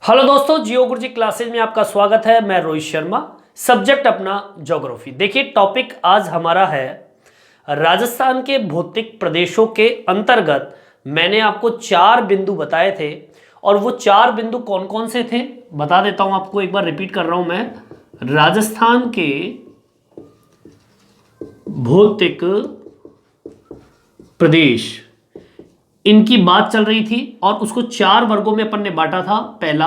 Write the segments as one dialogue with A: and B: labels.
A: Hello दोस्तों, जियो गुरुजी classes में आपका स्वागत है। मैं रोहित शर्मा, सब्जेक्ट अपना ज्योग्राफी। देखिए, टॉपिक आज हमारा है राजस्थान के भौतिक प्रदेशों के अंतर्गत। मैंने आपको 4 बिंदु बताए थे और वो 4 बिंदु कौन कौन से थे बता देता हूं आपको। एक बार रिपीट कर रहा हूं मैं। राजस्थान के भौतिक प्रदेश, इनकी बात चल रही थी और उसको 4 वर्गों में अपन ने बांटा था। पहला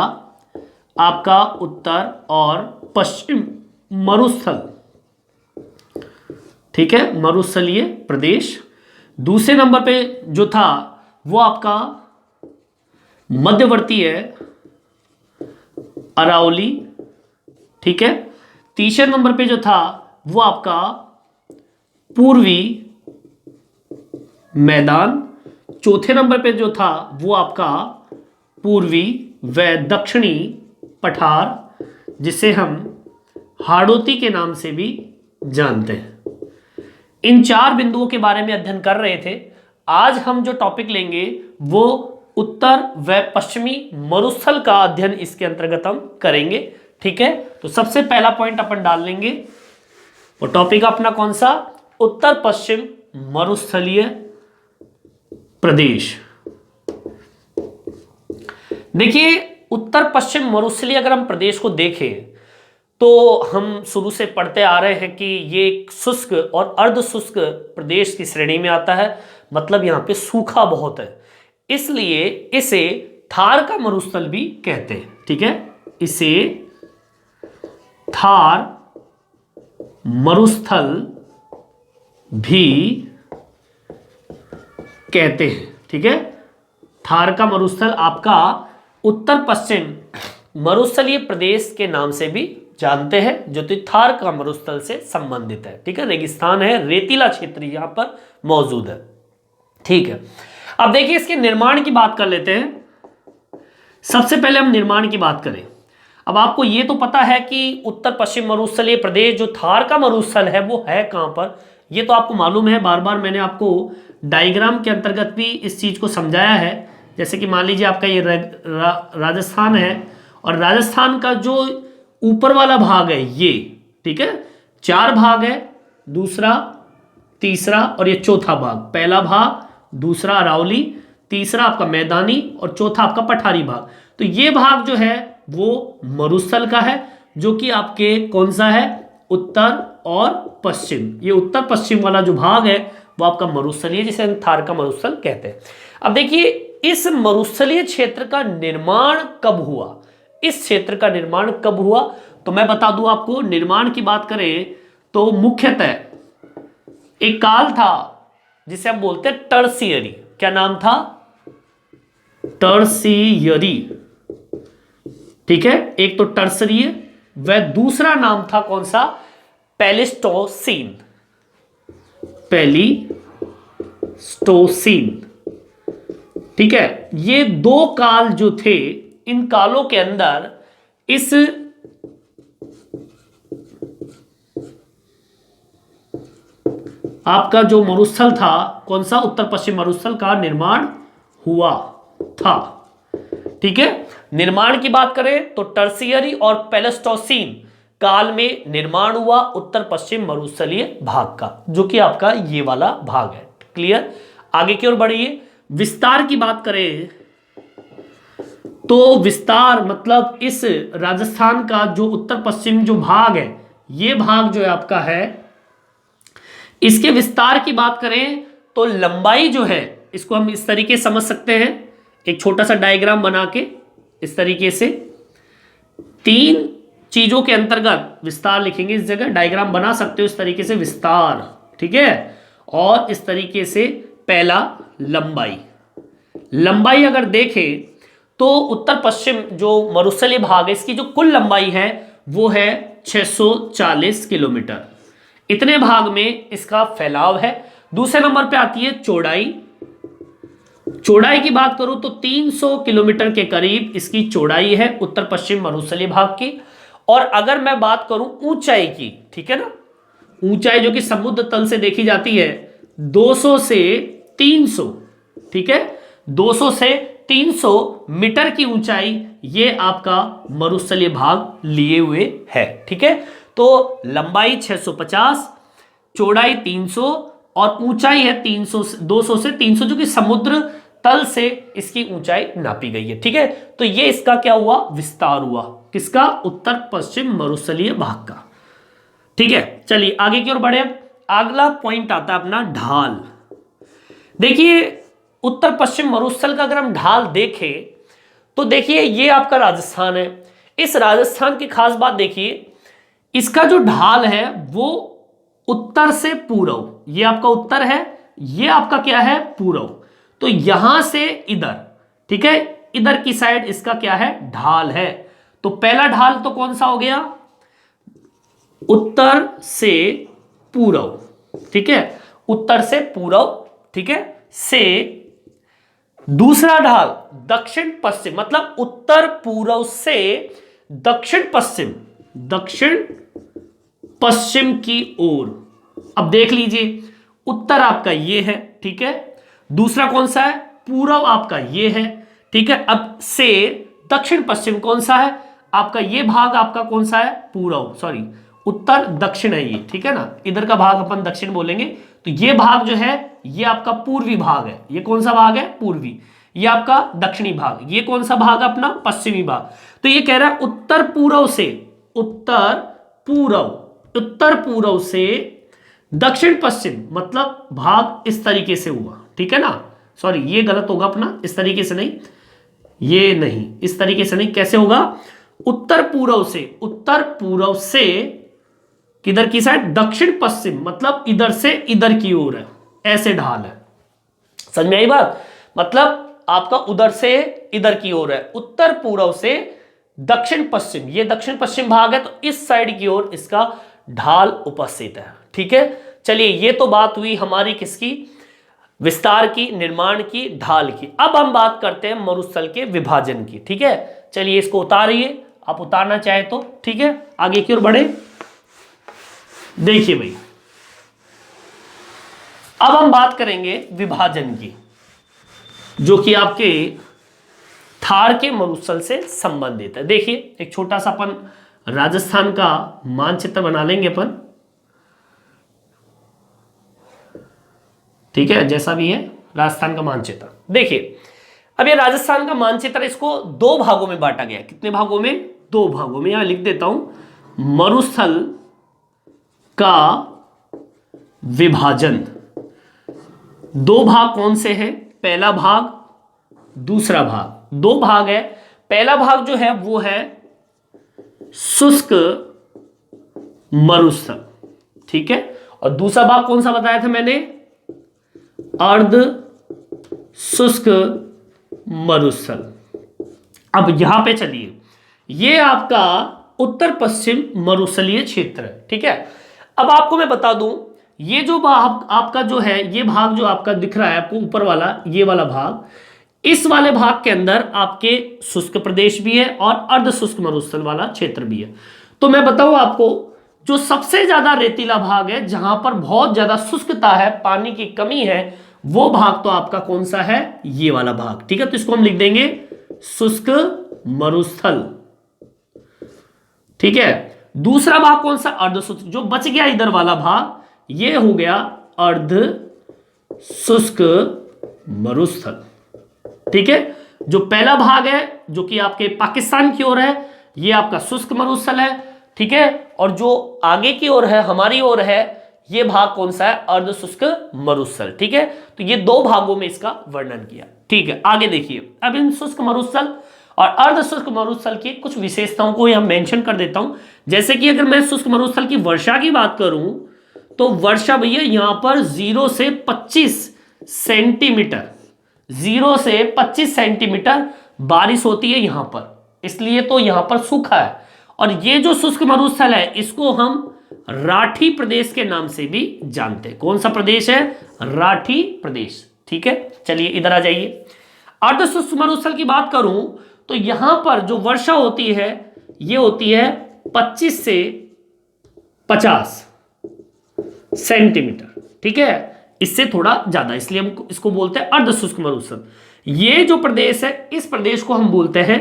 A: आपका उत्तर और पश्चिम मरुस्थल, ठीक है, मरुस्थलीय प्रदेश। दूसरे नंबर पे जो था वो आपका मध्यवर्ती है, अरावली, ठीक है। तीसरे नंबर पे जो था वो आपका पूर्वी मैदान। चौथे नंबर पे जो था वो आपका पूर्वी व दक्षिणी पठार, जिसे हम हाड़ौती के नाम से भी जानते हैं। इन 4 बिंदुओं के बारे में अध्ययन कर रहे थे। आज हम जो टॉपिक लेंगे वो उत्तर व पश्चिमी मरुस्थल का अध्ययन इसके अंतर्गत हम करेंगे, ठीक है। तो सबसे पहला पॉइंट अपन डाल लेंगे, वो टॉपिक अपना कौन सा? उत्तर पश्चिम मरुस्थलीय प्रदेश। देखिए, उत्तर पश्चिम मरुस्थलीय अगर हम प्रदेश को देखें तो हम शुरू से पढ़ते आ रहे हैं कि ये एक शुष्क और अर्ध शुष्क प्रदेश की श्रेणी में आता है। मतलब यहां पे सूखा बहुत है, इसलिए इसे थार का मरुस्थल भी कहते हैं, ठीक है। इसे थार मरुस्थल भी कहते हैं, ठीक है। थार का मरुस्थल आपका उत्तर पश्चिम मरुस्थलीय प्रदेश के नाम से भी जानते हैं, जो कि थार का मरुस्थल से संबंधित है, ठीक है। रेगिस्तान है, रेतीला क्षेत्र यहां पर मौजूद है, ठीक है। अब देखिए, इसके निर्माण की बात कर लेते हैं। सबसे पहले हम निर्माण की बात करें। अब आपको यह तो पता है कि उत्तर पश्चिम मरुस्थलीय प्रदेश जो थार का मरुस्थल है वो है कहां पर, यह तो आपको मालूम है। बार बार मैंने आपको डायग्राम के अंतर्गत भी इस चीज को समझाया है। जैसे कि मान लीजिए आपका ये राजस्थान है और राजस्थान का जो ऊपर वाला भाग है ये, ठीक है, 4 भाग है, दूसरा, तीसरा और ये चौथा भाग। पहला भाग, दूसरा अरावली, तीसरा आपका मैदानी और चौथा आपका पठारी भाग। तो ये भाग जो है वो मरुस्थल का है, जो कि आपके कौन सा है? उत्तर और पश्चिम। ये उत्तर पश्चिम वाला जो भाग है वो आपका मरुस्थलीय, जिसे हम थार का मरुस्थल कहते हैं। अब देखिए, इस मरुस्थलीय क्षेत्र का निर्माण कब हुआ? इस क्षेत्र का निर्माण कब हुआ तो मैं बता दूं आपको। निर्माण की बात करें तो मुख्यतः एक काल था जिसे हम बोलते हैं टर्सियरी। क्या नाम था? टर्सियरी, ठीक है। एक तो टर्सरीय व दूसरा नाम था कौन सा? पेलिस्टोसीन। पेलिस्टोसीन, ठीक है। ये 2 काल जो थे, इन कालों के अंदर इस आपका जो मरुस्थल था, कौन सा? उत्तर पश्चिम मरुस्थल का निर्माण हुआ था, ठीक है। निर्माण की बात करें तो टर्सियरी और पेलिस्टोसीन काल में निर्माण हुआ उत्तर पश्चिम मरुस्थलीय भाग का, जो कि आपका ये वाला भाग है। क्लियर? आगे की ओर बढ़िए। विस्तार की बात करें तो विस्तार मतलब इस राजस्थान का जो उत्तर पश्चिम जो भाग है, ये भाग जो है आपका है, इसके विस्तार की बात करें तो लंबाई जो है, इसको हम इस तरीके से समझ सकते हैं, एक छोटा सा डायग्राम बना के इस तरीके से 3 चीजों के अंतर्गत विस्तार लिखेंगे। इस जगह डायग्राम बना सकते हो इस तरीके से, विस्तार, ठीक है। और इस तरीके से पहला लंबाई। लंबाई अगर देखें तो उत्तर पश्चिम जो मरुस्थलीय भाग है, इसकी जो कुल लंबाई है वो है 640 किलोमीटर। इतने भाग में इसका फैलाव है। दूसरे नंबर पे आती है चौड़ाई। चौड़ाई की बात करूं तो 300 किलोमीटर के करीब इसकी चौड़ाई है उत्तर पश्चिम मरुस्थलीय भाग की। और अगर मैं बात करूं ऊंचाई की, ठीक है ना, ऊंचाई जो कि समुद्र तल से देखी जाती है 200 से 300, ठीक है, 200 से 300 मीटर की ऊंचाई ये आपका मरुस्थलीय भाग लिए हुए है। ठीक है, तो लंबाई 650, चौड़ाई 300 और ऊंचाई है 200 से 300, जो कि समुद्र तल से इसकी ऊंचाई नापी गई है। ठीक है, तो ये इसका क्या हुआ, विस्तार हुआ, किसका, उत्तर पश्चिम मरुस्थलीय भाग का। ठीक है, चलिए आगे की ओर बढ़े। अगला पॉइंट आता है अपना ढाल। देखिए उत्तर पश्चिम मरुस्थल का अगर हम ढाल देखें तो देखिए ये आपका राजस्थान है। इस राजस्थान की खास बात देखिए, इसका जो ढाल है वो उत्तर से पूर्व, ये आपका उत्तर है, ये आपका क्या है, पूर्व। तो यहां से इधर, ठीक है, इधर की साइड इसका क्या है, ढाल है। तो पहला ढाल तो कौन सा हो गया, उत्तर से पूर्व। ठीक है, उत्तर से पूर्व, ठीक है, से दूसरा ढाल दक्षिण पश्चिम, मतलब उत्तर पूर्व से दक्षिण पश्चिम, दक्षिण पश्चिम की ओर। अब देख लीजिए, उत्तर आपका ये है, ठीक है, दूसरा कौन सा है, पूर्व आपका ये है। ठीक है, अब से दक्षिण पश्चिम कौन सा है आपका, ये भाग आपका कौन सा है, पूर्व, सॉरी उत्तर दक्षिण है ये। ठीक है ना, इधर का भाग अपन दक्षिण बोलेंगे, तो ये भाग जो है ये आपका पूर्वी भाग है। ये कौन सा भाग है, पूर्वी। ये आपका दक्षिणी भाग, ये कौन सा भाग, अपना पश्चिमी भाग। तो ये कह रहा है उत्तर पूर्व से, उत्तर पूर्व, उत्तर पूर्व से दक्षिण पश्चिम, मतलब भाग इस तरीके से हुआ। ठीक है ना, सॉरी ये गलत होगा अपना, इस तरीके से नहीं, ये नहीं, इस तरीके से नहीं, कैसे होगा, उत्तर पूर्व से, उत्तर पूर्व से किधर की साइड, दक्षिण पश्चिम, मतलब इधर से इधर की ओर है, ऐसे ढाल है। समझ में आई बात, मतलब आपका उधर से इधर की ओर है, उत्तर पूर्व से दक्षिण पश्चिम, ये दक्षिण पश्चिम भाग है, तो इस साइड की ओर इसका ढाल उपस्थित है। ठीक है, चलिए ये तो बात हुई हमारी किसकी, विस्तार की, निर्माण की, ढाल की। अब हम बात करते हैं मरुस्थल के विभाजन की। ठीक है, चलिए इसको उतारिए, आप उतारना चाहे तो। ठीक है, आगे की ओर बढ़े। देखिए भाई, अब हम बात करेंगे विभाजन की, जो कि आपके थार के मरुस्थल से संबंधित है। देखिए एक छोटा सा अपन राजस्थान का मानचित्र बना लेंगे अपन, ठीक है, जैसा भी है राजस्थान का मानचित्र। देखिए अब ये राजस्थान का मानचित्र, इसको दो भागों में बांटा गया। कितने भागों में, दो भागों में। यहां लिख देता हूं, मरुस्थल का विभाजन। दो भाग कौन से हैं, पहला भाग, दूसरा भाग, दो भाग है। पहला भाग जो है वो है शुष्क मरुस्थल, ठीक है, और दूसरा भाग कौन सा बताया था मैंने, अर्ध शुष्क मरुस्थल। अब यहां पे चलिए, ये आपका उत्तर पश्चिम मरुस्थलीय क्षेत्र है। ठीक है, अब आपको मैं बता दूं, ये जो भाग आपका जो है, ये भाग जो आपका दिख रहा है आपको ऊपर वाला, ये वाला भाग, इस वाले भाग के अंदर आपके शुष्क प्रदेश भी है और अर्ध शुष्क मरुस्थल वाला क्षेत्र भी है। तो मैं बताऊं आपको, जो सबसे ज्यादा रेतीला भाग है, जहां पर बहुत ज्यादा शुष्कता है, पानी की कमी है, वो भाग तो आपका कौन सा है, ये वाला भाग। ठीक है, तो इसको हम लिख देंगे शुष्क मरुस्थल। ठीक है, दूसरा भाग कौन सा, अर्ध शुष्क, जो बच गया इधर वाला भाग, ये हो गया अर्ध शुष्क मरुस्थल। ठीक है, जो पहला भाग है जो कि आपके पाकिस्तान की ओर है, ये आपका शुष्क मरुस्थल है। ठीक है, और जो आगे की ओर है, हमारी ओर है, ये भाग कौन सा है, अर्ध शुष्क मरुस्थल। ठीक है, तो ये दो भागों में इसका वर्णन किया। ठीक है, आगे देखिए, अब इन शुष्क मरुस्थल और अर्ध शुष्क मरुस्थल की कुछ विशेषताओं को यहां मेंशन कर देता हूं। जैसे कि अगर मैं शुष्क मरुस्थल की वर्षा की बात करूं, तो वर्षा भैया यहां पर 0 से 25 सेंटीमीटर, 0 से 25 सेंटीमीटर बारिश होती है यहां पर, इसलिए तो यहां पर सूखा है। और ये जो शुष्क मरुस्थल है, इसको हम राठी प्रदेश के नाम से भी जानते हैं। कौन सा प्रदेश है, राठी प्रदेश। ठीक है, चलिए इधर आ जाइए। अर्ध शुष्क मरुस्थल की बात करूं तो यहां पर जो वर्षा होती है, ये होती है 25 से 50 सेंटीमीटर। ठीक है, इससे थोड़ा ज्यादा, इसलिए हम इसको बोलते हैं अर्ध शुष्क मरुस्थल। ये जो प्रदेश है इस प्रदेश को हम बोलते हैं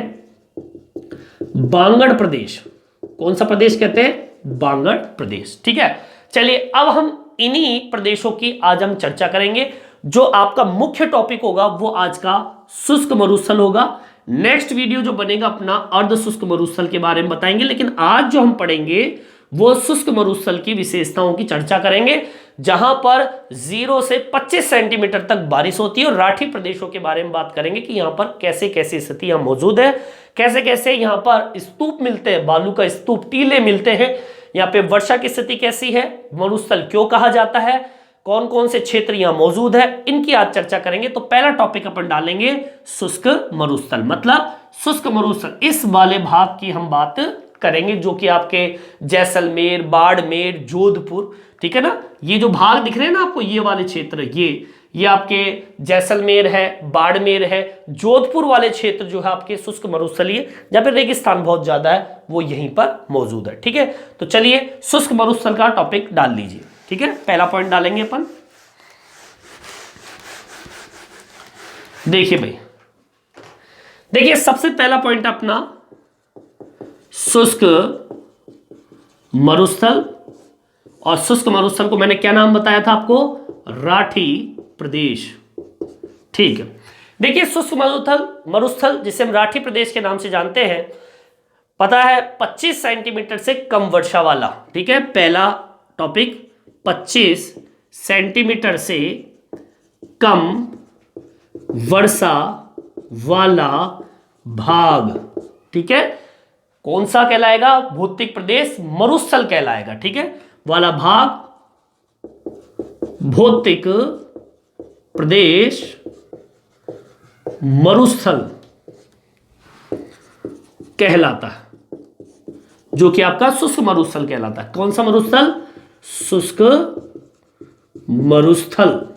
A: बांगड़ प्रदेश। कौन सा प्रदेश कहते हैं? बांगड़ प्रदेश। ठीक है, चलिए अब हम इन्हीं प्रदेशों की आज हम चर्चा करेंगे। जो आपका मुख्य टॉपिक होगा वो आज का शुष्क मरुस्थल होगा। नेक्स्ट वीडियो जो बनेगा अपना अर्ध शुष्क मरुस्थल के बारे में बताएंगे, लेकिन आज जो हम पढ़ेंगे वो शुष्क मरुस्थल की विशेषताओं की चर्चा करेंगे, जहां पर 0 से 25 सेंटीमीटर तक बारिश होती है। और राठी प्रदेशों के बारे में बात करेंगे कि यहां पर कैसे कैसे स्थितियां मौजूद है, कैसे कैसे यहां पर स्तूप मिलते हैं, बालू का स्तूप, टीले मिलते हैं, यहाँ पे वर्षा की स्थिति कैसी है, मरुस्थल क्यों कहा जाता है, कौन कौन से क्षेत्र यहां मौजूद है, इनकी आज चर्चा करेंगे। तो पहला टॉपिक अपन डालेंगे शुष्क मरुस्थल, मतलब शुष्क मरुस्थल इस वाले भाग की हम बात करेंगे, जो कि आपके जैसलमेर, बाड़मेर, जोधपुर, ठीक है ना, ये जो भाग दिख रहे हैं ना आपको, ये वाले क्षेत्र, ये आपके जैसलमेर है, बाड़मेर है, जोधपुर वाले क्षेत्र जो है आपके शुष्क मरुस्थलीय, जहां पे रेगिस्तान बहुत ज्यादा है, वो यहीं पर मौजूद है। ठीक है, तो चलिए शुष्क मरुस्थल का टॉपिक डाल लीजिए। ठीक है, पहला पॉइंट डालेंगे अपन। देखिए भाई, देखिए सबसे पहला पॉइंट अपना शुष्क मरुस्थल, और शुष्क मरुस्थल को मैंने क्या नाम बताया था आपको? राठी प्रदेश। ठीक है, देखिए शुष्क मरुस्थल जिसे हम राठी प्रदेश के नाम से जानते हैं, पता है 25 सेंटीमीटर से कम वर्षा वाला। ठीक है, पहला टॉपिक 25 सेंटीमीटर से कम वर्षा वाला भाग। ठीक है, कौन सा कहलाएगा? भौतिक प्रदेश मरुस्थल कहलाएगा। ठीक है, वाला भाग भौतिक प्रदेश मरुस्थल कहलाता है, जो कि आपका शुष्क मरुस्थल कहलाता है। कौन सा मरुस्थल? शुष्क मरुस्थल।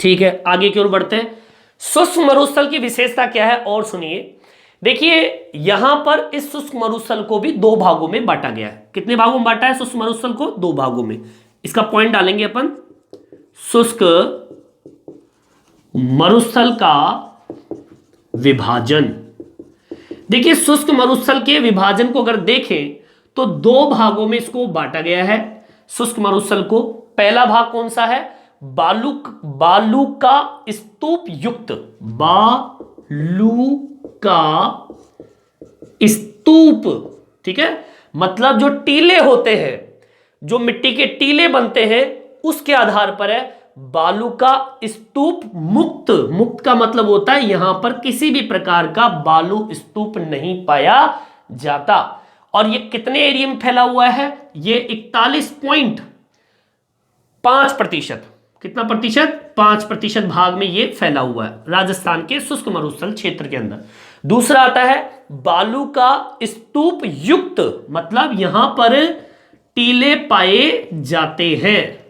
A: ठीक है, आगे की ओर बढ़ते हैं। शुष्क मरुस्थल की विशेषता क्या है और सुनिए। देखिए यहां पर इस शुष्क मरुस्थल को भी दो भागों में बांटा गया है। कितने भागों में बांटा है शुष्क मरुस्थल को? दो भागों में। इसका पॉइंट डालेंगे अपन, शुष्क मरुस्थल का विभाजन। देखिए शुष्क मरुस्थल के विभाजन को अगर देखें तो दो भागों में इसको बांटा गया है शुष्क मरुस्थल को। पहला भाग कौन सा है? बालू का स्तूप युक्त, बालू का स्तूप। ठीक है, मतलब जो टीले होते हैं, जो मिट्टी के टीले बनते हैं, उसके आधार पर है बालू का स्तूप मुक्त। मुक्त का मतलब होता है यहां पर किसी भी प्रकार का बालू स्तूप नहीं पाया जाता। और ये कितने एरिया में फैला हुआ है? ये 41.5%। कितना प्रतिशत? 5% भाग में ये फैला हुआ है राजस्थान के शुष्क मरुस्थल क्षेत्र के अंदर। दूसरा आता है बालू का स्तूप युक्त, मतलब यहां पर टीले पाए जाते हैं।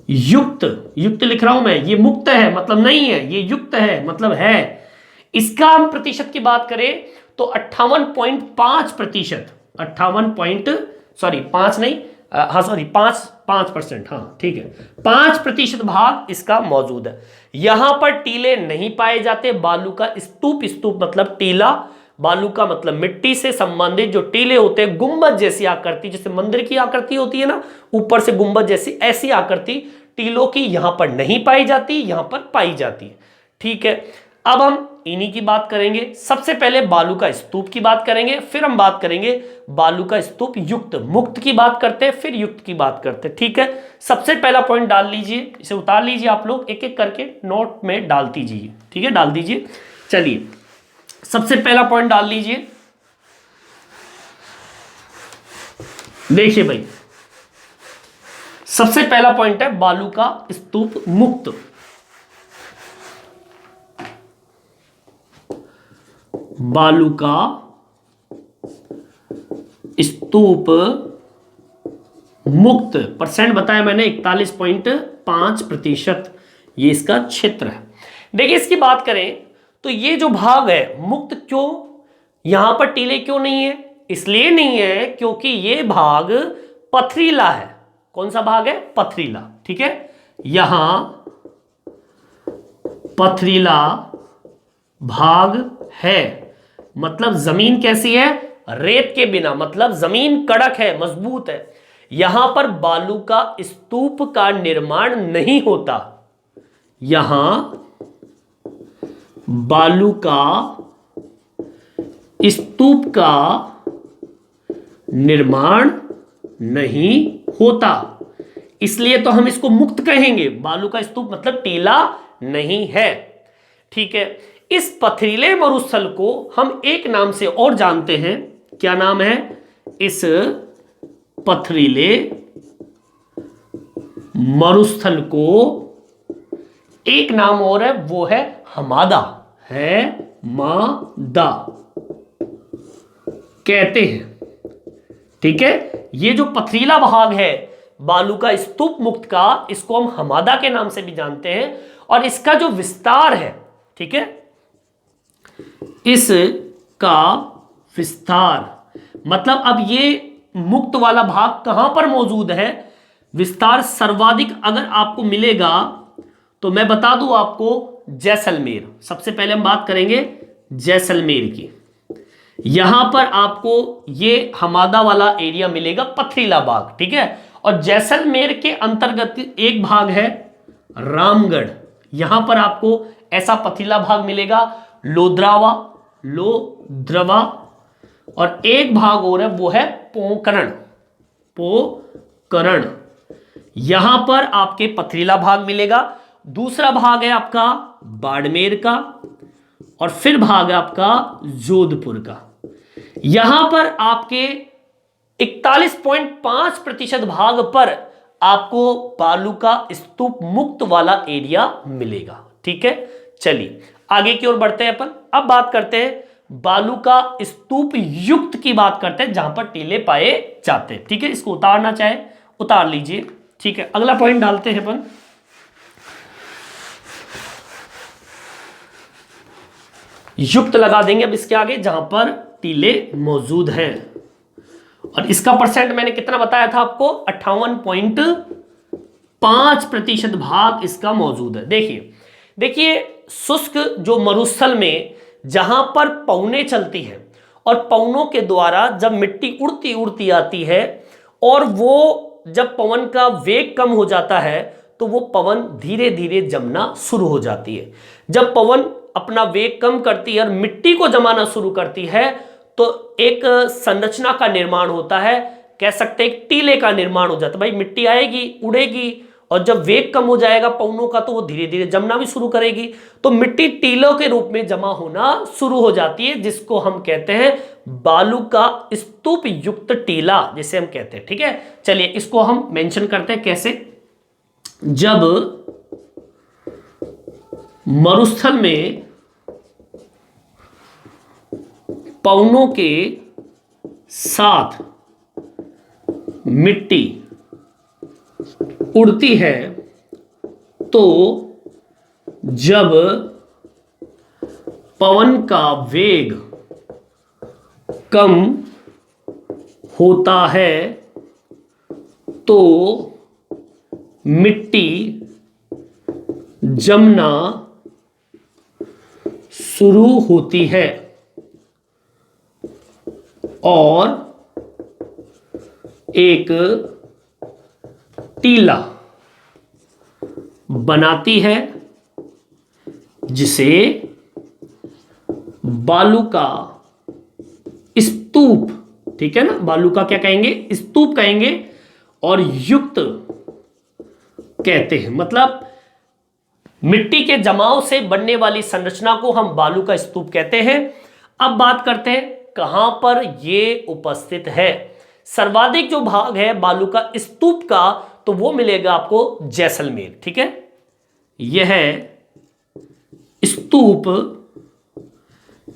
A: युक्त, युक्त लिख रहा हूं मैं, ये मुक्त है मतलब नहीं है, ये युक्त है मतलब है। इसका हम प्रतिशत की बात करें तो 58.5%, 5%। हाँ ठीक है, 5% भाग इसका मौजूद है। यहां पर टीले नहीं पाए जाते। बालू का स्तूप, स्तूप मतलब टीला, बालू का मतलब मिट्टी से संबंधित जो टीले होते हैं, गुंबद जैसी आकृति, जैसे मंदिर की आकृति होती है ना, ऊपर से गुंबद जैसी, ऐसी आकृति टीलों की यहां पर नहीं पाई जाती, यहां पर पाई जाती है। ठीक है, अब हम इन्हीं की बात करेंगे। सबसे पहले बालू का स्तूप की बात करेंगे, फिर हम बात करेंगे बालू का स्तूप युक्त, मुक्त की बात करते हैं, फिर युक्त की बात करते हैं। ठीक है, सबसे पहला पॉइंट डाल लीजिए, इसे उतार लीजिए, आप लोग एक एक करके नोट में डाल दीजिए। ठीक है, डाल दीजिए। चलिए सबसे पहला पॉइंट डाल लीजिए। देखिए भाई, सबसे पहला पॉइंट है बालू का स्तूप मुक्त। बालू का स्तूप मुक्त, परसेंट बताया मैंने 41.5%, ये इसका क्षेत्र है। देखिए इसकी बात करें तो ये जो भाग है मुक्त, क्यों यहां पर टीले क्यों नहीं है? इसलिए नहीं है क्योंकि ये भाग पथरीला है। कौन सा भाग है? पथरीला। ठीक है, यहां पथरीला भाग है, मतलब जमीन कैसी है, रेत के बिना, मतलब जमीन कड़क है, मजबूत है। यहां पर बालू का स्तूप का निर्माण नहीं होता, यहां बालू का स्तूप का निर्माण नहीं होता, इसलिए तो हम इसको मुक्त कहेंगे। बालू का स्तूप मतलब टीला नहीं है। ठीक है, इस पथरीले मरुस्थल को हम एक नाम से और जानते हैं, क्या नाम है इस पथरीले मरुस्थल को? एक नाम और है, वो है हमादा, है मादा कहते हैं। ठीक है, ये जो पथरीला भाग है बालू का स्तूप मुक्त का, इसको हम हमादा के नाम से भी जानते हैं। और इसका जो विस्तार है, ठीक है, इसका विस्तार मतलब अब ये मुक्त वाला भाग कहां पर मौजूद है, विस्तार सर्वाधिक अगर आपको मिलेगा तो मैं बता दूं आपको, जैसलमेर। सबसे पहले हम बात करेंगे जैसलमेर की। यहां पर आपको ये हमादा वाला एरिया मिलेगा, पथरीला भाग। ठीक है, और जैसलमेर के अंतर्गत एक भाग है रामगढ़, यहां पर आपको ऐसा पथरीला भाग मिलेगा, लोद्रावा, लोद्रवा। और एक भाग और है, वो है पोकरण, पोकरण, यहां पर आपके पथरीला भाग मिलेगा। दूसरा भाग है आपका बाड़मेर का, और फिर भाग है आपका जोधपुर का। यहां पर आपके 41.5% भाग पर आपको बालू का स्तूप मुक्त वाला एरिया मिलेगा। ठीक है, चलिए आगे की ओर बढ़ते हैं अपन। अब बात करते हैं बालू का स्तूप युक्त की बात करते हैं, जहां पर टीले पाए जाते हैं। ठीक है, इसको उतारना चाहे उतार लीजिए। ठीक है, अगला पॉइंट डालते हैं अपन। युक्त लगा देंगे अब इसके आगे, जहां पर टीले मौजूद हैं। और इसका परसेंट मैंने कितना बताया था आपको, 58.5% भाग इसका मौजूद है। देखिए देखिए, शुष्क जो मरुस्थल में जहां पर पवनें चलती है, और पवनों के द्वारा जब मिट्टी उड़ती उड़ती आती है, और वो जब पवन का वेग कम हो जाता है, तो वो पवन धीरे धीरे जमना शुरू हो जाती है। जब पवन अपना वेग कम करती है और मिट्टी को जमाना शुरू करती है, तो एक संरचना का निर्माण होता है, कह सकते हैं टीले का निर्माण हो जाता है। भाई मिट्टी आएगी, उड़ेगी, और जब वेग कम हो जाएगा पवनों का, तो वो धीरे धीरे जमना भी शुरू करेगी, तो मिट्टी टीलों के रूप में जमा होना शुरू हो जाती है, जिसको हम कहते हैं बालू का स्तूप युक्त टीला, जिसे हम कहते हैं। ठीक है, चलिए इसको हम मेंशन करते हैं कैसे। जब मरुस्थल में पवनों के साथ मिट्टी उड़ती है, तो जब पवन का वेग कम होता है, तो मिट्टी जमना शुरू होती है और एक टीला बनाती है, जिसे बालू का स्तूप, ठीक है ना, बालू का क्या कहेंगे, स्तूप कहेंगे, और युक्त कहते हैं। मतलब मिट्टी के जमाव से बनने वाली संरचना को हम बालू का स्तूप कहते हैं। अब बात करते हैं कहां पर यह उपस्थित है। सर्वाधिक जो भाग है बालू का स्तूप का, तो वो मिलेगा आपको जैसलमेर। ठीक है, यह स्तूप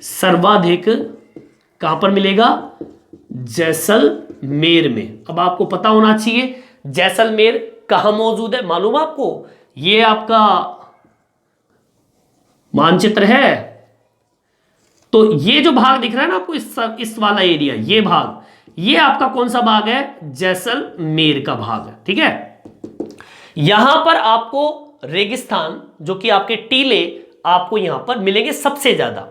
A: सर्वाधिक कहां पर मिलेगा, जैसलमेर में। अब आपको पता होना चाहिए जैसलमेर कहां मौजूद है, मालूम आपको, ये आपका मानचित्र है। तो ये जो भाग दिख रहा है ना आपको, इस वाला एरिया, ये भाग, ये आपका कौन सा भाग है, जैसलमेर का भाग है। ठीक है, यहां पर आपको रेगिस्तान, जो कि आपके टीले आपको यहां पर मिलेंगे सबसे ज्यादा।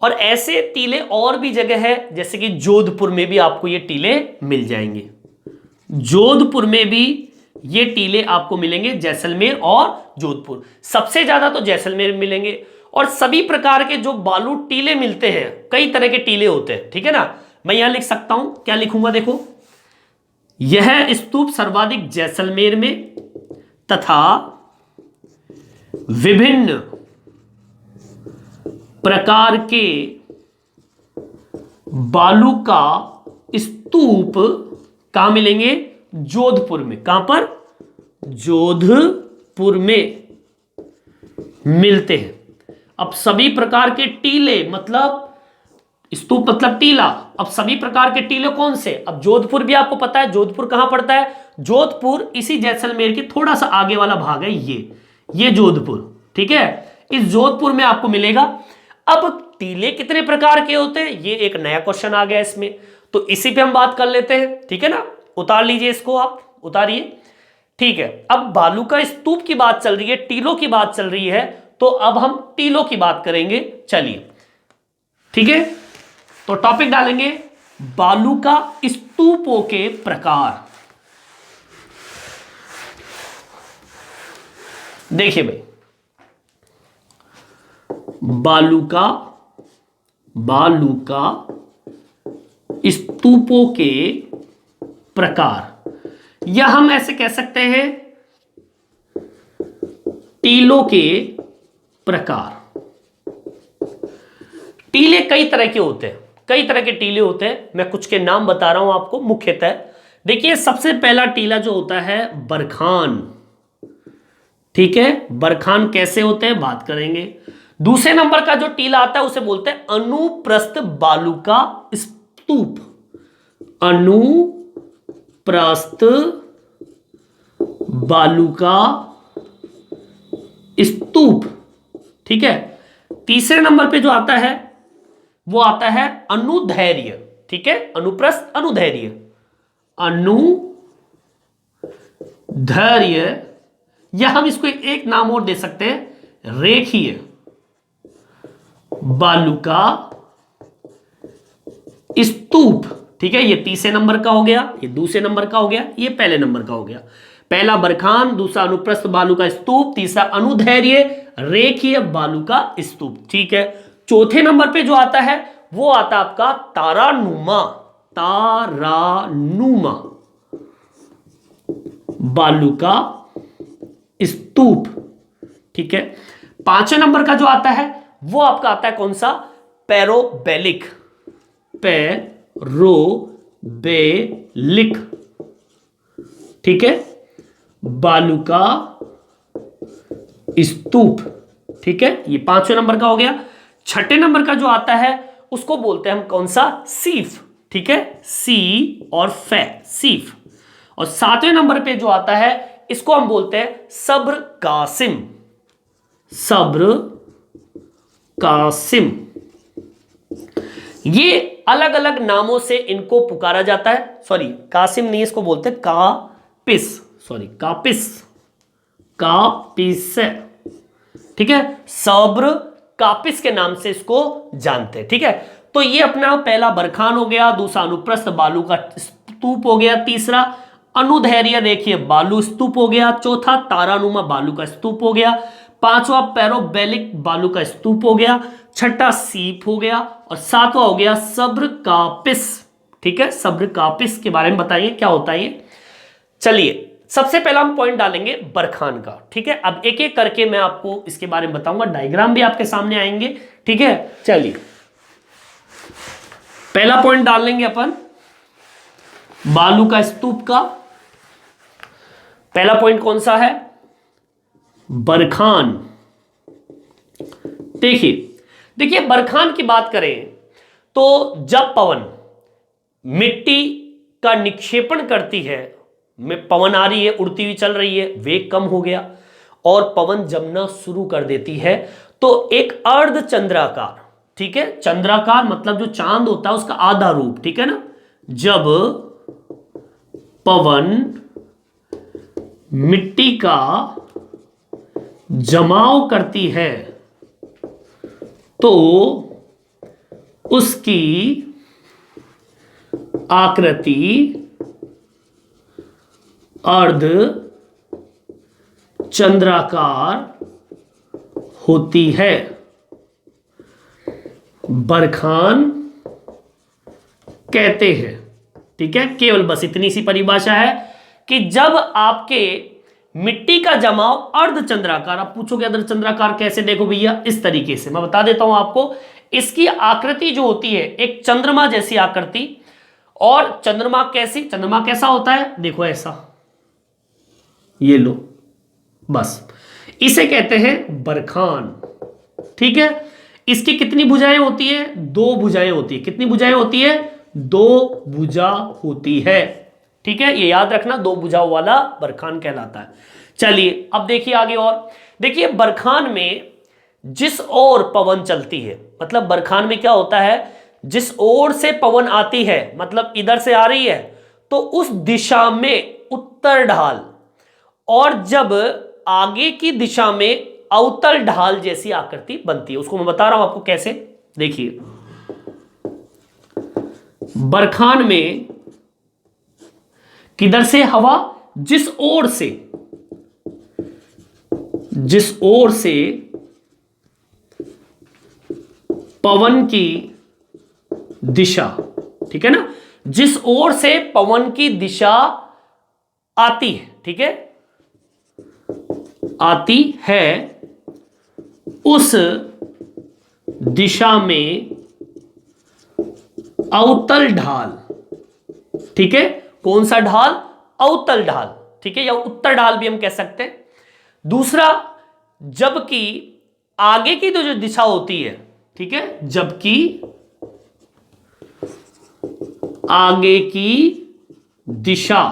A: और ऐसे टीले और भी जगह है, जैसे कि जोधपुर में भी आपको ये टीले मिल जाएंगे। जोधपुर में भी ये टीले आपको मिलेंगे, जैसलमेर और जोधपुर। सबसे ज्यादा तो जैसलमेर में मिलेंगे। और सभी प्रकार के जो बालू टीले मिलते हैं, कई तरह के टीले होते हैं, ठीक है ना। मैं यहां लिख सकता हूं, क्या लिखूंगा देखो, यह स्तूप सर्वाधिक जैसलमेर में तथा विभिन्न प्रकार के बालू का स्तूप कहां मिलेंगे, जोधपुर में। कहां पर, जोधपुर में मिलते हैं। अब सभी प्रकार के टीले, मतलब स्तूप मतलब टीला, अब सभी प्रकार के टीले कौन से, अब जोधपुर भी आपको पता है, जोधपुर कहां पड़ता है, जोधपुर इसी जैसलमेर के थोड़ा सा आगे वाला भाग है ये जोधपुर, ठीक है। इस जोधपुर में आपको मिलेगा। अब टीले कितने प्रकार के होते हैं, ये एक नया क्वेश्चन आ गया इसमें, तो इसी पे हम बात कर लेते हैं, ठीक है ना। उतार लीजिए इसको, आप उतारिए, ठीक है। अब बालू का स्तूप की बात चल रही है, टीलों की बात चल रही है, तो अब हम टीलों की बात करेंगे, चलिए, ठीक है। तो टॉपिक डालेंगे बालू का स्तूपों के प्रकार। देखिए भाई, बालू का स्तूपों के प्रकार, या हम ऐसे कह सकते हैं टीलों के प्रकार। टीले कई तरह के होते हैं, कई तरह के टीले होते हैं, मैं कुछ के नाम बता रहा हूं आपको मुख्यतः। देखिए, सबसे पहला टीला जो होता है बरखान, ठीक है। बरखान कैसे होते हैं बात करेंगे। दूसरे नंबर का जो टीला आता है उसे बोलते हैं अनुप्रस्थ बालू का स्तूप, अनुप्रस्थ बालू का स्तूप, ठीक है। तीसरे नंबर पे जो आता है वो आता है अनुधैर्य, ठीक है। अनुप्रस्थ अनुधैर्य, अनुधैर्य, या हम इसको एक नाम और दे सकते हैं, रेखीय बालू का स्तूप, ठीक है। ये तीसरे नंबर का हो गया, ये दूसरे नंबर का हो गया, ये पहले नंबर का हो गया। पहला बरखान, दूसरा अनुप्रस्थ बालू का स्तूप, तीसरा अनुधैर्य रेखीय बालू का स्तूप, ठीक है। चौथे नंबर पे जो आता है वो आता आपका तारानुमा, तारानुमा बालू का स्तूप, ठीक है। पांचवें नंबर का जो आता है वो आपका आता है कौन सा, पैरोबेलिक, पैरोबेलिक, ठीक है, बालू का स्तूप, ठीक है। ये पांचवें नंबर का हो गया। छठे नंबर का जो आता है उसको बोलते हैं हम कौन सा, सीफ, ठीक है, सी और फे, सीफ। और सातवें नंबर पे जो आता है इसको हम बोलते हैं सब्र कासिम, सब्र कासिम। ये अलग अलग नामों से इनको पुकारा जाता है, सॉरी कासिम नहीं, इसको बोलते हैं कापिस, सॉरी कापिस, कापिस, ठीक है। सब्र कापिस के नाम से इसको जानते हैं, ठीक है। तो ये अपना पहला बरखान हो गया, दूसरा अनुप्रस्थ बालू का स्तूप हो गया, तीसरा अनुधैर्य रेखीय बालू स्तूप हो गया, चौथा तारानुमा बालू का स्तूप हो गया, पांचवा पैरोबेलिक बालू का स्तूप हो गया, छठा सीप हो गया, और सातवां हो गया सब्र कापिस, ठीक है। सब्र कापिस के बारे में बताइए क्या होता है ये। चलिए, सबसे पहला हम पॉइंट डालेंगे बरखान का, ठीक है। अब एक एक करके मैं आपको इसके बारे में बताऊंगा, डायग्राम भी आपके सामने आएंगे, ठीक है। चलिए, पहला पॉइंट डाल लेंगे अपन बालू का स्तूप का। पहला पॉइंट कौन सा है, बरखान। देखिए बरखान की बात करें तो जब पवन मिट्टी का निक्षेपण करती है, पवन आ रही है, उड़ती हुई चल रही है, वेग कम हो गया और पवन जमना शुरू कर देती है, तो एक अर्ध चंद्राकार, ठीक है, चंद्राकार मतलब जो चांद होता है उसका आधा रूप, ठीक है ना। जब पवन मिट्टी का जमाव करती है, तो उसकी आकृति अर्ध चंद्राकार होती है। बरखान कहते हैं। ठीक है, केवल बस इतनी सी परिभाषा है कि जब आपके मिट्टी का जमाव अर्धचंद्राकार, आप पूछोगे अर्धचंद्राकार कैसे, देखो भैया इस तरीके से मैं बता देता हूं आपको। इसकी आकृति जो होती है एक चंद्रमा जैसी आकृति, और चंद्रमा कैसी, चंद्रमा कैसा होता है, देखो ऐसा, ये लो, बस इसे कहते हैं बरखान। ठीक है, इसकी कितनी भुजाएं होती है, 2 भुजाएं होती है। कितनी भुजाएं होती है, 2 भुजा होती है। ठीक है, ये याद रखना, 2 भुजाओं वाला बरखान कहलाता है। चलिए अब देखिए आगे, और देखिए बरखान में जिस ओर पवन चलती है, मतलब बरखान में क्या होता है, जिस ओर से पवन आती है, मतलब इधर से आ रही है तो उस दिशा में उत्तर ढाल, और जब आगे की दिशा में अवतल ढाल जैसी आकृति बनती है। उसको मैं बता रहा हूं आपको कैसे, देखिए बरखान में किधर से हवा, जिस ओर से पवन की दिशा, ठीक है ना, जिस ओर से पवन की दिशा आती है, ठीक है, आती है, उस दिशा में अवतल ढाल। ठीक है, कौन सा ढाल, अवतल ढाल। ठीक है, या उत्तर ढाल भी हम कह सकते हैं। दूसरा, जबकि आगे की तो जो दिशा होती है, ठीक है, जबकि आगे की दिशा,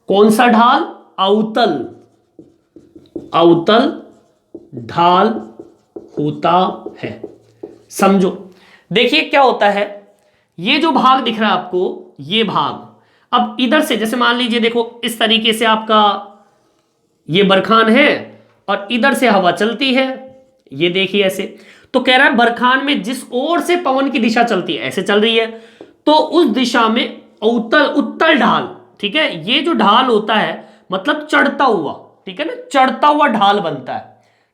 A: कौन सा ढाल, अवतल, अवतल ढाल होता है। समझो, देखिए क्या होता है, ये जो भाग दिख रहा है आपको, ये भाग, अब इधर से जैसे मान लीजिए, देखो इस तरीके से आपका ये बरखान है और इधर से हवा चलती है, ये देखिए ऐसे, तो कह रहा है बरखान में जिस ओर से पवन की दिशा चलती है, ऐसे चल रही है, तो उस दिशा में अवतल, उत्तल ढाल, ठीक है, ये जो ढाल होता है मतलब चढ़ता हुआ, ठीक है ना, चढ़ता हुआ ढाल बनता है।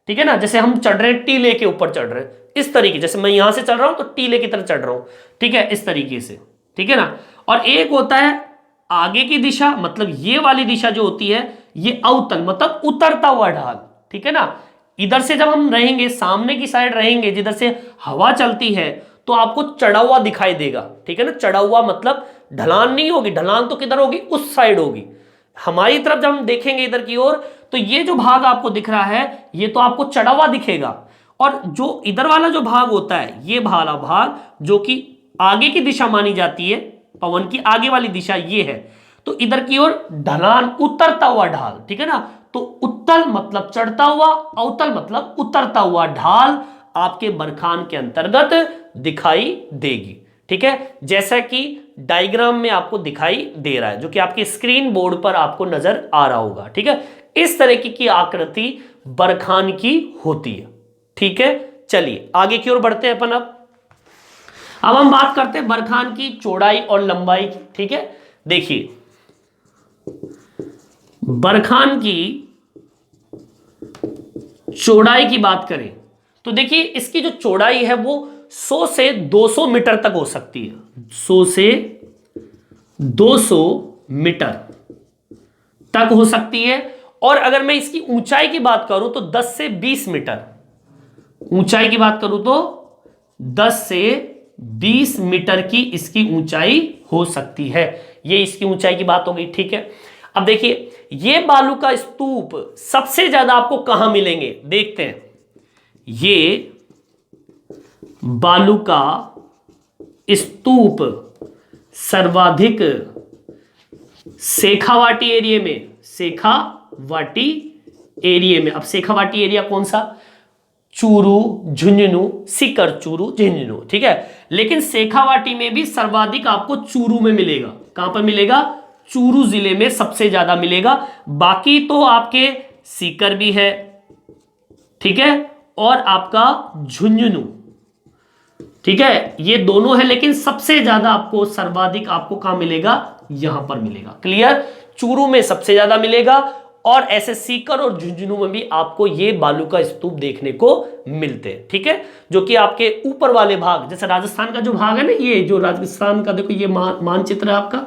A: ठीक है ना, जैसे हम चढ़ रहे हैं, टीले के ऊपर चढ़ रहे हैं, इस तरीके, जैसे मैं यहां से चल रहा हूं तो टीले की तरह चढ़ रहा हूं, ठीक है, इस तरीके से। ठीक है ना, और एक होता है आगे की दिशा, मतलब ये वाली दिशा जो होती है, ये अवतल, मतलब उतरता हुआ ढाल। ठीक है ना, इधर से जब हम रहेंगे, सामने की साइड रहेंगे, जिधर से हवा चलती है, तो आपको चढ़ा हुआ दिखाई देगा। ठीक है ना, चढ़ा हुआ मतलब ढलान नहीं होगी, ढलान तो किधर होगी, उस साइड होगी। हमारी तरफ जब हम देखेंगे इधर की ओर, तो ये जो भाग आपको दिख रहा है, ये तो आपको चढ़ा हुआ दिखेगा, और जो इधर वाला जो भाग होता है, ये वाला भाग जो कि आगे की दिशा मानी जाती है, पवन की आगे वाली दिशा ये है, तो इधर की ओर ढलान, उतरता हुआ ढाल। ठीक है ना, तो उत्तल मतलब चढ़ता हुआ, अवतल मतलब उतरता हुआ ढाल आपके बरखान के अंतर्गत दिखाई देगी। ठीक है, जैसा कि डायग्राम में आपको दिखाई दे रहा है, जो कि आपके स्क्रीन बोर्ड पर आपको नजर आ रहा होगा। ठीक है, इस तरह की आकृति बरखान की होती है। ठीक है, चलिए आगे की ओर बढ़ते हैं अपन। अब हम बात करते हैं बरखान की चौड़ाई और लंबाई की। ठीक है, देखिए बरखान की चौड़ाई की बात करें तो देखिए इसकी जो चौड़ाई है वो 100 से 200 मीटर तक हो सकती है। 100 से 200 मीटर तक हो सकती है। और अगर मैं इसकी ऊंचाई की बात करूं तो 10 से 20 मीटर, ऊंचाई की बात करूं तो 10 से 20 मीटर की इसकी ऊंचाई हो सकती है। ये इसकी ऊंचाई की बात हो गई। ठीक है, अब देखिए ये बालू का स्तूप सबसे ज्यादा आपको कहां मिलेंगे, देखते हैं। ये बालू का स्तूप सर्वाधिक शेखावाटी एरिया में, शेखावाटी एरिया में। अब शेखावाटी एरिया कौन सा, चूरू, झुंझुनू, सीकर, चूरू, झुंझुनू। ठीक है, लेकिन शेखावाटी में भी सर्वाधिक आपको चूरू में मिलेगा। कहां पर मिलेगा, चूरू जिले में सबसे ज्यादा मिलेगा। बाकी तो आपके सीकर भी है, ठीक है, और आपका झुंझुनू, ठीक है, ये दोनों है, लेकिन सबसे ज्यादा आपको सर्वाधिक आपको कहां मिलेगा, यहां पर मिलेगा। क्लियर, चूरू में सबसे ज्यादा मिलेगा और ऐसे सीकर और झुंझुनू में भी आपको ये बालू का स्तूप देखने को मिलते हैं। ठीक है, जो कि आपके ऊपर वाले भाग, जैसे राजस्थान का जो भाग है ना, ये जो राजस्थान का देखो ये मानचित्र है आपका,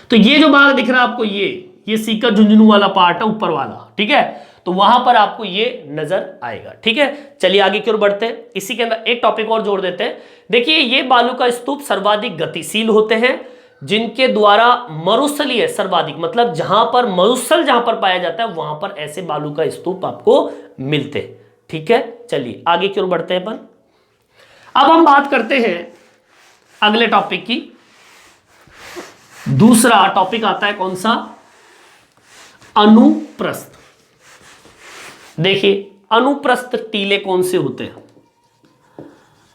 A: तो ये जो भाग दिख रहा है आपको, ये सीकर झुंझुनू वाला पार्ट है ऊपर वाला। ठीक है, तो वहां पर आपको ये नजर आएगा। ठीक है, चलिए आगे की ओर बढ़ते हैं। इसी के अंदर एक टॉपिक और जोड़ देते हैं। देखिए, ये बालू का स्तूप सर्वाधिक गतिशील होते हैं, जिनके द्वारा मरुस्थलीय सर्वाधिक, मतलब जहां पर मरुस्थल जहां पर पाया जाता है वहां पर ऐसे बालू का स्तूप आपको मिलते हैं। ठीक है, चलिए आगे की ओर बढ़ते हैं अपन। अब हम बात करते हैं अगले टॉपिक की। दूसरा टॉपिक आता है कौन सा, अनुप्रस्थ। देखिए, अनुप्रस्थ टीले कौन से होते हैं,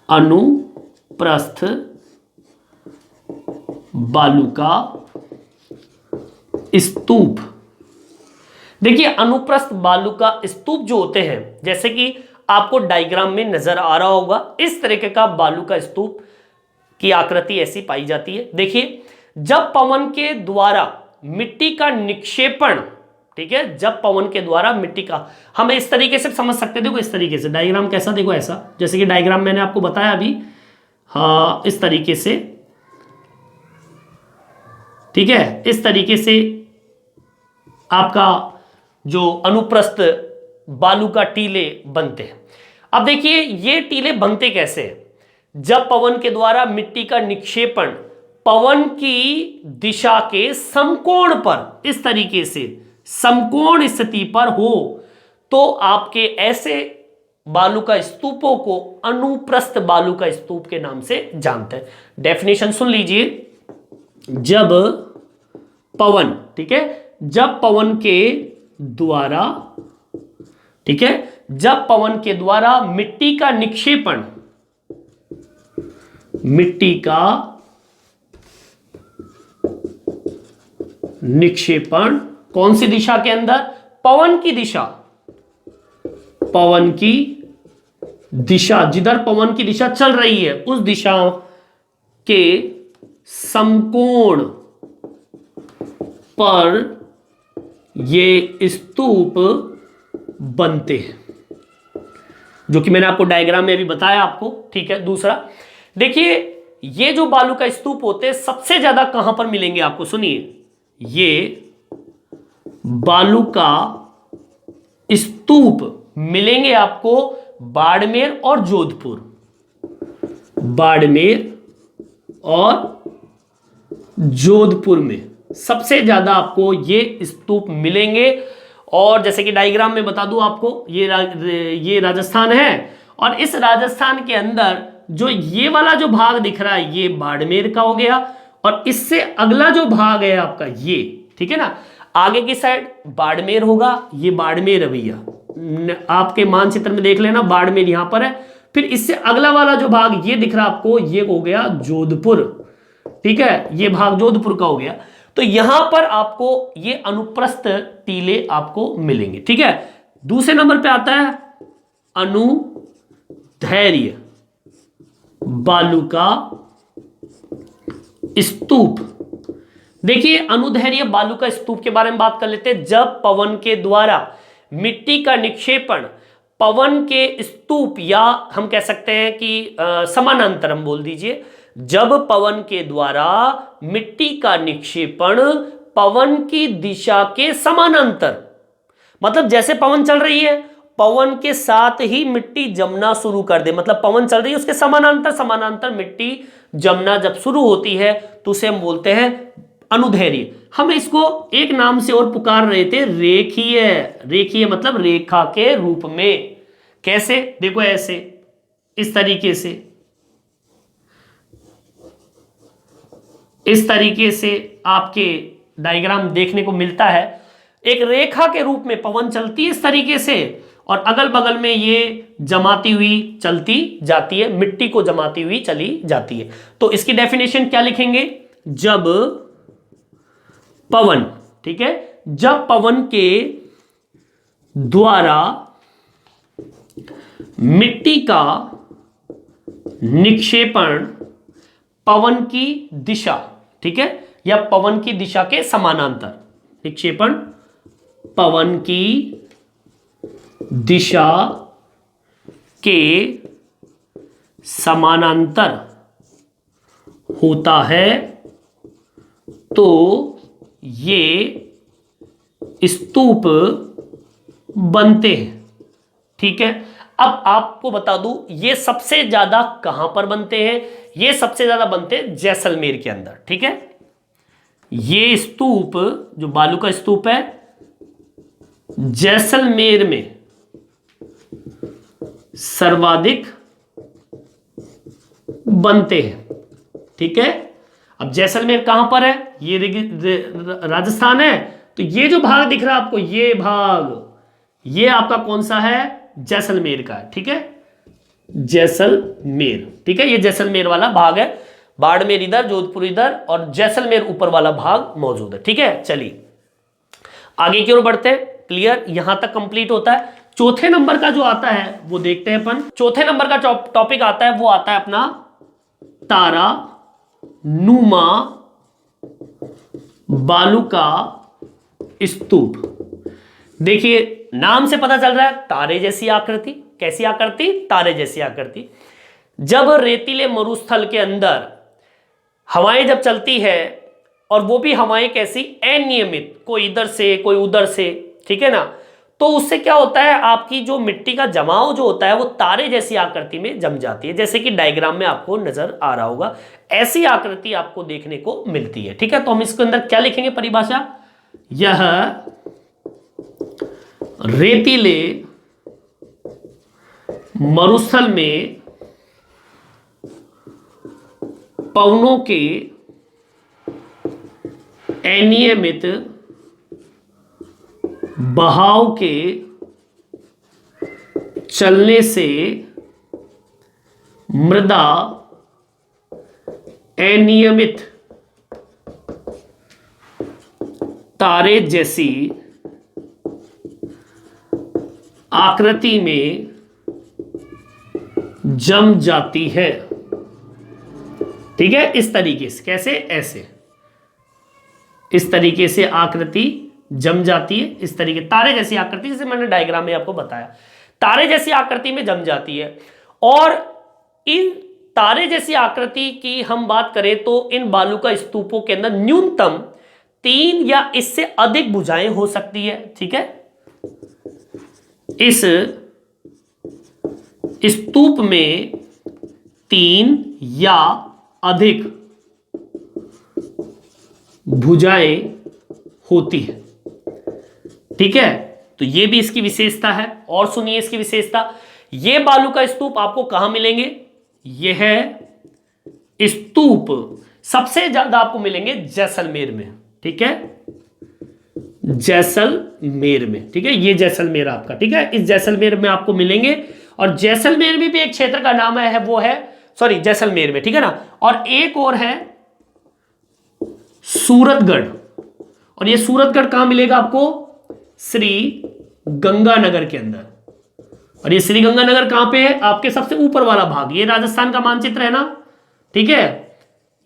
A: अनुप्रस्थ बालू का स्तूप। देखिए, अनुप्रस्थ बालू का स्तूप जो होते हैं, जैसे कि आपको डायग्राम में नजर आ रहा होगा, इस तरीके का बालू का स्तूप की आकृति ऐसी पाई जाती है। देखिए, जब पवन के द्वारा मिट्टी का निक्षेपण, ठीक है, जब पवन के द्वारा मिट्टी का, हम इस तरीके से समझ सकते हैं। देखो इस तरीके से डायग्राम कैसा, देखो ऐसा, जैसे कि डायग्राम मैंने आपको बताया अभी, हाँ इस तरीके से। ठीक है, इस तरीके से आपका जो अनुप्रस्थ बालू का टीले बनते हैं। अब देखिए, ये टीले बनते कैसे हैं, जब पवन के द्वारा मिट्टी का निक्षेपण पवन की दिशा के समकोण पर, इस तरीके से समकोण स्थिति पर हो, तो आपके ऐसे बालू का स्तूपों को अनुप्रस्थ बालू का स्तूप के नाम से जानते हैं। डेफिनेशन सुन लीजिए, जब पवन, ठीक है, जब पवन के द्वारा, ठीक है, जब पवन के द्वारा मिट्टी का निक्षेपण, मिट्टी का निक्षेपण कौन सी दिशा के अंदर, पवन की दिशा, पवन की दिशा, जिधर पवन की दिशा चल रही है उस दिशा के समकोण पर ये स्तूप बनते हैं, जो कि मैंने आपको डायग्राम में भी बताया आपको। ठीक है, दूसरा देखिए, ये जो बालू का स्तूप होते हैं सबसे ज्यादा कहां पर मिलेंगे आपको, सुनिए, ये बालू का स्तूप मिलेंगे आपको बाड़मेर और जोधपुर, बाड़मेर और जोधपुर में सबसे ज्यादा आपको ये स्तूप मिलेंगे। और जैसे कि डायग्राम में बता दूं आपको, ये राजस्थान है, और इस राजस्थान के अंदर जो ये वाला जो भाग दिख रहा है ये बाड़मेर का हो गया, और इससे अगला जो भाग है आपका ये, ठीक है ना, आगे की साइड बाड़मेर होगा, ये बाड़मेर है भैया, आपके मानचित्र में देख लेना, बाड़मेर यहां पर है। फिर इससे अगला वाला जो भाग ये दिख रहा है आपको, ये हो गया जोधपुर, ठीक है, ये भाग जोधपुर का हो गया। तो यहां पर आपको ये अनुप्रस्थ टीले आपको मिलेंगे। ठीक है, दूसरे नंबर पे आता है अनुदैर्घ्य बालू का स्तूप। देखिए, अनुदैर्घ्य बालू का स्तूप के बारे में बात कर लेते हैं। जब पवन के द्वारा मिट्टी का निक्षेपण पवन के स्तूप, या हम कह सकते हैं कि समानांतर, हम बोल दीजिए, जब पवन के द्वारा मिट्टी का निक्षेपण पवन की दिशा के समानांतर, मतलब जैसे पवन चल रही है, पवन के साथ ही मिट्टी जमना शुरू कर दे, मतलब पवन चल रही है उसके समानांतर समानांतर मिट्टी जमना जब शुरू होती है तो उसे हम बोलते हैं अनुदैर्घ्य। हम इसको एक नाम से और पुकार रहे थे, रेखीय। रेखीय मतलब रेखा के रूप में। कैसे, देखो ऐसे, इस तरीके से, इस तरीके से आपके डायग्राम देखने को मिलता है। एक रेखा के रूप में पवन चलती है इस तरीके से, और अगल बगल में ये जमाती हुई चलती जाती है, मिट्टी को जमाती हुई चली जाती है। तो इसकी डेफिनेशन क्या लिखेंगे, जब पवन, ठीक है, जब पवन के द्वारा मिट्टी का निक्षेपण पवन की दिशा, ठीक है, या पवन की दिशा के समानांतर। निक्षेपण पवन की दिशा के समानांतर होता है तो ये स्तूप बनते हैं, ठीक है। अब आपको बता दूं ये सबसे ज्यादा कहां पर बनते हैं, ये सबसे ज्यादा बनते हैं जैसलमेर के अंदर, ठीक है। ये स्तूप जो बालू का स्तूप है जैसलमेर में सर्वाधिक बनते हैं, ठीक है। अब जैसलमेर कहां पर है, ये राजस्थान है, तो ये जो भाग दिख रहा है आपको, ये भाग, ये आपका कौन सा है, जैसलमेर का है, ठीक है, जैसलमेर, ठीक है। ये जैसलमेर वाला भाग है, बाड़मेर इधर, जोधपुर इधर, और जैसलमेर ऊपर वाला भाग मौजूद है, ठीक है। चलिए आगे की ओर बढ़ते हैं। क्लियर, यहां तक कंप्लीट होता है। चौथे नंबर का जो आता है वो देखते हैं अपन। चौथे नंबर का टॉपिक आता है वो आता है अपना तारा नुमा बालू का स्तूप। देखिए नाम से पता चल रहा है तारे जैसी आकृति। कैसी आकृति, तारे जैसी आकृति। जब रेतीले मरुस्थल के अंदर हवाएं जब चलती है, और वो भी हवाएं कैसी, अनियमित, कोई इधर से कोई उधर से, ठीक है ना, तो उससे क्या होता है, आपकी जो मिट्टी का जमाव जो होता है वो तारे जैसी आकृति में जम जाती है, जैसे कि डायग्राम में आपको नजर आ रहा होगा। ऐसी आकृति आपको देखने को मिलती है, ठीक है। तो हम इसके अंदर क्या लिखेंगे परिभाषा, यह रेतीले मरुस्थल में पवनों के अनियमित बहाव के चलने से मृदा अनियमित तारे जैसी आकृति में जम जाती है, ठीक है। इस तरीके से, कैसे, ऐसे, इस तरीके से आकृति जम जाती है, इस तरीके, तारे जैसी आकृति, जैसे मैंने डायग्राम में आपको बताया, तारे जैसी आकृति में जम जाती है। और इन तारे जैसी आकृति की हम बात करें तो इन बालू का स्तूपों के अंदर न्यूनतम 3 या इससे अधिक भुजाएं हो सकती है, ठीक है। इस स्तूप में 3 या अधिक भुजाएं होती है, ठीक है। तो ये भी इसकी विशेषता है। और सुनिए इसकी विशेषता, ये बालू का स्तूप आपको कहां मिलेंगे, यह स्तूप सबसे ज्यादा आपको मिलेंगे जैसलमेर में, ठीक है, जैसलमेर में, ठीक है। ये जैसलमेर आपका, ठीक है, इस जैसलमेर में आपको मिलेंगे। और जैसलमेर में भी एक क्षेत्र का नाम है वो है, सॉरी, जैसलमेर में, ठीक है ना। और एक और है सूरतगढ़, और ये सूरतगढ़ कहां मिलेगा आपको, श्री गंगानगर के अंदर। और ये श्री गंगानगर कहां पे है, आपके सबसे ऊपर वाला भाग, ये राजस्थान का मानचित्र है ना, ठीक है।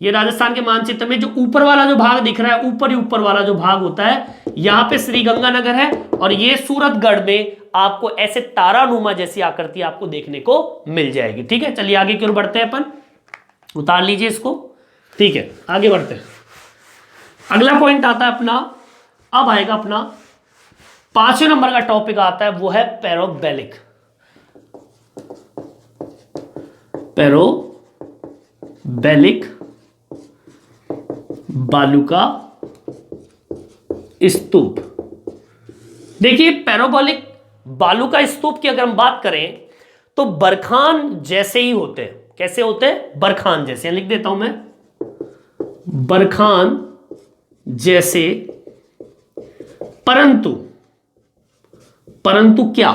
A: ये राजस्थान के मानचित्र में जो ऊपर वाला जो भाग दिख रहा है, ऊपर ही ऊपर वाला जो भाग होता है, यहां पे श्री गंगानगर है। और ये सूरतगढ़ में आपको ऐसे तारानुमा जैसी आकृति आपको देखने को मिल जाएगी, ठीक है। चलिए आगे की ओर बढ़ते हैं अपन, उतार लीजिए इसको, ठीक है। आगे बढ़ते हैं, अगला पॉइंट आता है अपना, अब आएगा अपना 5वें नंबर का टॉपिक आता है वो है पैराबोलिक। पैराबोलिक बालू का स्तूप। देखिए पैराबोलिक बालू का स्तूप की अगर हम बात करें तो बरखान जैसे ही होते हैं। कैसे होते हैं, बरखान जैसे, लिख देता हूं मैं, बरखान जैसे, परंतु क्या,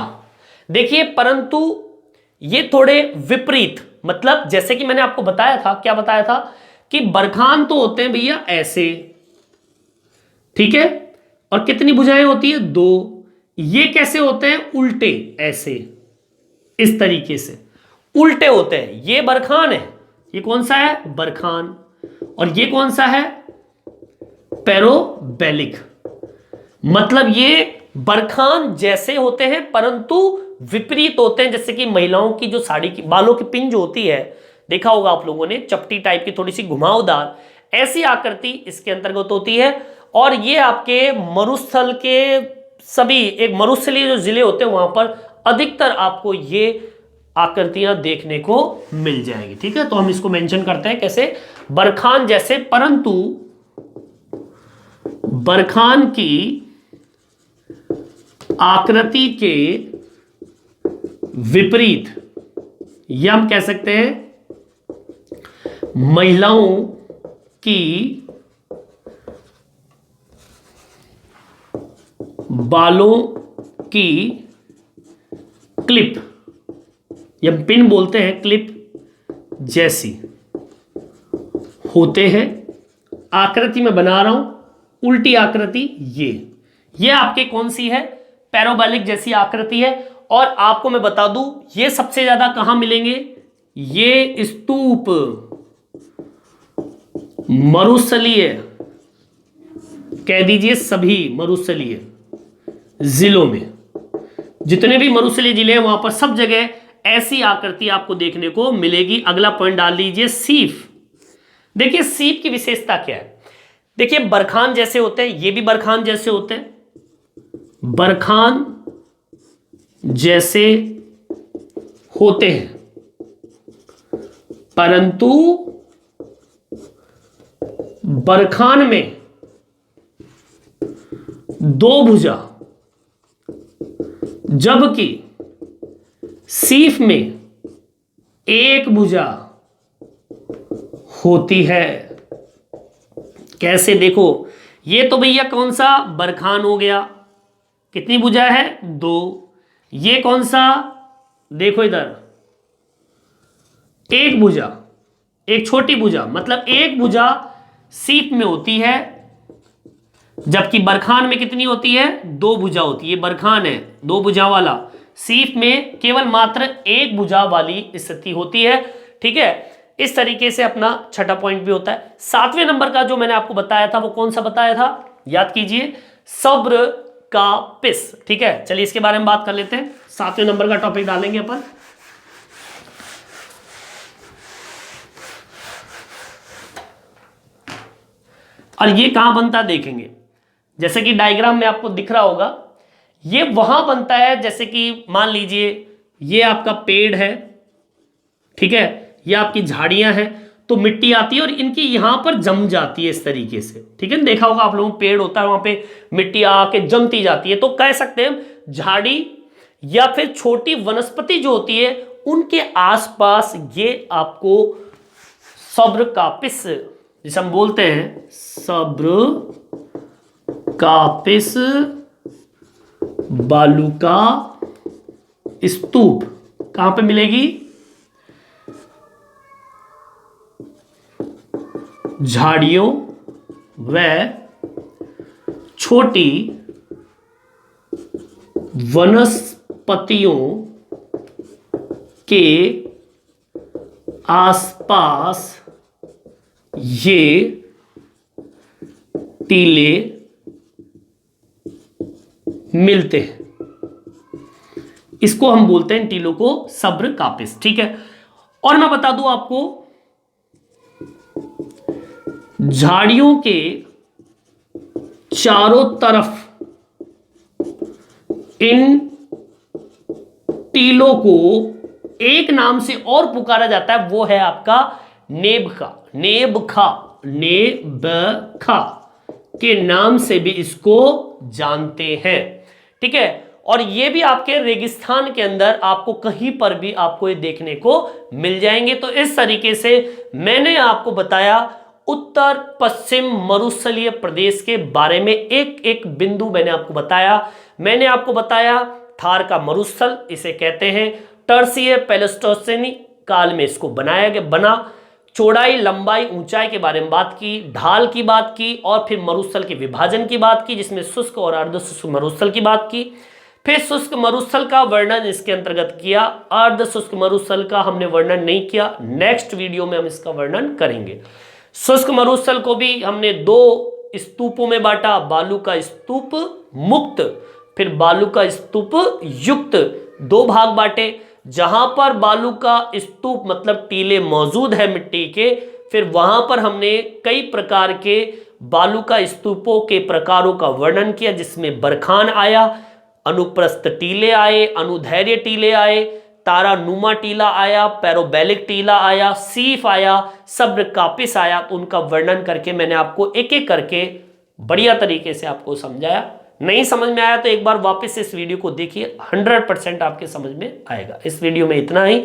A: देखिए परंतु ये थोड़े विपरीत, मतलब जैसे कि मैंने आपको बताया था, क्या बताया था कि बरखान तो होते हैं भैया ऐसे, ठीक है, और कितनी भुजाएं होती है, 2। ये कैसे होते हैं, उल्टे, ऐसे, इस तरीके से। उल्टे होते हैं। ये बरखान है, ये कौन सा है, बरखान, और ये कौन सा है, पैरोबैलिक। मतलब ये बरखान जैसे होते हैं परंतु विपरीत होते हैं। जैसे कि महिलाओं की जो साड़ी की बालों की पिन जो होती है, देखा होगा आप लोगों ने, चपटी टाइप की, थोड़ी सी घुमावदार, ऐसी आकृति इसके अंतर्गत होती है। और ये आपके मरुस्थल के सभी, एक मरुस्थलीय जो जिले होते हैं वहां पर अधिकतर आपको ये आकृतियां देखने को मिल जाएगी। ठीक है, तो हम इसको मेंशन करते हैं कैसे, बरखान जैसे परंतु बरखान की आकृति के विपरीत, या हम कह सकते हैं महिलाओं की बालों की क्लिप, या पिन बोलते हैं, क्लिप जैसी होते हैं। आकृति में बना रहा हूं उल्टी आकृति, ये आपके कौन सी है, पैरोबैलिक जैसी आकृति है। और आपको मैं बता दूं ये सबसे ज्यादा कहां मिलेंगे, ये स्तूप मरुस्थलीय, कह दीजिए सभी मरुस्थलीय जिलों में, जितने भी मरुस्थलीय जिले हैं वहां पर सब जगह ऐसी आकृति आपको देखने को मिलेगी। अगला पॉइंट डाल लीजिए, सीप। देखिए सीप की विशेषता क्या है, देखिए बरखान जैसे होते हैं, ये भी बरखान जैसे होते हैं, बरखान जैसे होते हैं परंतु बरखान में दो भुजा, जबकि सीप में एक भुजा होती है। कैसे, देखो ये तो भैया कौन सा बरखान हो गया, कितनी भुजा है, दो। ये कौन सा, देखो इधर, एक भुजा, एक छोटी भुजा, मतलब एक भुजा सीप में होती है, जबकि बरखान में कितनी होती है, दो भुजा होती है। ये बरखान है दो भुजा वाला, सीप में केवल मात्र एक भुजा वाली स्थिति होती है। ठीक है, इस तरीके से अपना छठा पॉइंट भी होता है। 7वें नंबर का जो मैंने आपको बताया था वो कौन सा बताया था, याद कीजिए, सब्र का पिस। ठीक है, चलिए इसके बारे में बात कर लेते हैं। 7वें नंबर का टॉपिक डालेंगे अपन, और ये कहां बनता है देखेंगे। जैसे कि डायग्राम में आपको दिख रहा होगा, ये वहां बनता है, जैसे कि मान लीजिए ये आपका पेड़ है, ठीक है, ये आपकी झाड़ियां हैं, तो मिट्टी आती है और इनकी यहां पर जम जाती है इस तरीके से। ठीक है, देखा होगा आप लोगों, पेड़ होता है वहां पे मिट्टी आके जमती जाती है, तो कह सकते हैं झाड़ी या फिर छोटी वनस्पति जो होती है उनके आसपास ये आपको सब्र का पिस, जिसे हम बोलते हैं सब्र का पिस, बालू का स्तूप, कहां पे मिलेगी, झाड़ियों व छोटी वनस्पतियों के आसपास ये टीले मिलते हैं। इसको हम बोलते हैं टीलों को सब्र कापिस। ठीक है, और मैं बता दूं आपको, झाड़ियों के चारों तरफ इन टीलों को एक नाम से और पुकारा जाता है, वो है आपका नेबखा। नेबखा, नेबखा के नाम से भी इसको जानते हैं। ठीक है, और ये भी आपके रेगिस्तान के अंदर आपको कहीं पर भी आपको ये देखने को मिल जाएंगे। तो इस तरीके से मैंने आपको बताया उत्तर पश्चिम मरुस्थलीय प्रदेश के बारे में, एक एक बिंदु मैंने आपको बताया। मैंने आपको बताया थार का मरुस्थल इसे कहते हैं, टर्सीय प्लेस्टोसीन काल में इसको बनाया गया, बना। चौड़ाई, लंबाई, ऊंचाई के बारे में बात की, ढाल की बात की, और फिर मरुस्थल के विभाजन की बात की, जिसमें शुष्क और अर्धशुष्क मरुस्थल की बात की। फिर शुष्क मरुस्थल का वर्णन इसके अंतर्गत किया। अर्ध शुष्क मरुस्थल का हमने वर्णन नहीं किया, नेक्स्ट वीडियो में हम इसका वर्णन करेंगे। शुष्क मरुस्थल को भी हमने दो स्तूपों में बांटा, बालू का स्तूप मुक्त, फिर बालू का स्तूप युक्त, दो भाग बांटे। जहां पर बालू का स्तूप मतलब टीले मौजूद है मिट्टी के, फिर वहां पर हमने कई प्रकार के बालू का स्तूपों के प्रकारों का वर्णन किया, जिसमें बरखान आया, अनुप्रस्थ टीले आए, अनुधैर्य टीले आए, तारा नुमा टीला आया, पैरोबैलिक टीला आया, सीफ आया, सब्र कापिस आया। तो उनका वर्णन करके मैंने आपको एक एक करके बढ़िया तरीके से आपको समझाया। नहीं समझ में आया तो एक बार वापस इस वीडियो को देखिए, 100% आपके समझ में आएगा। इस वीडियो में इतना ही।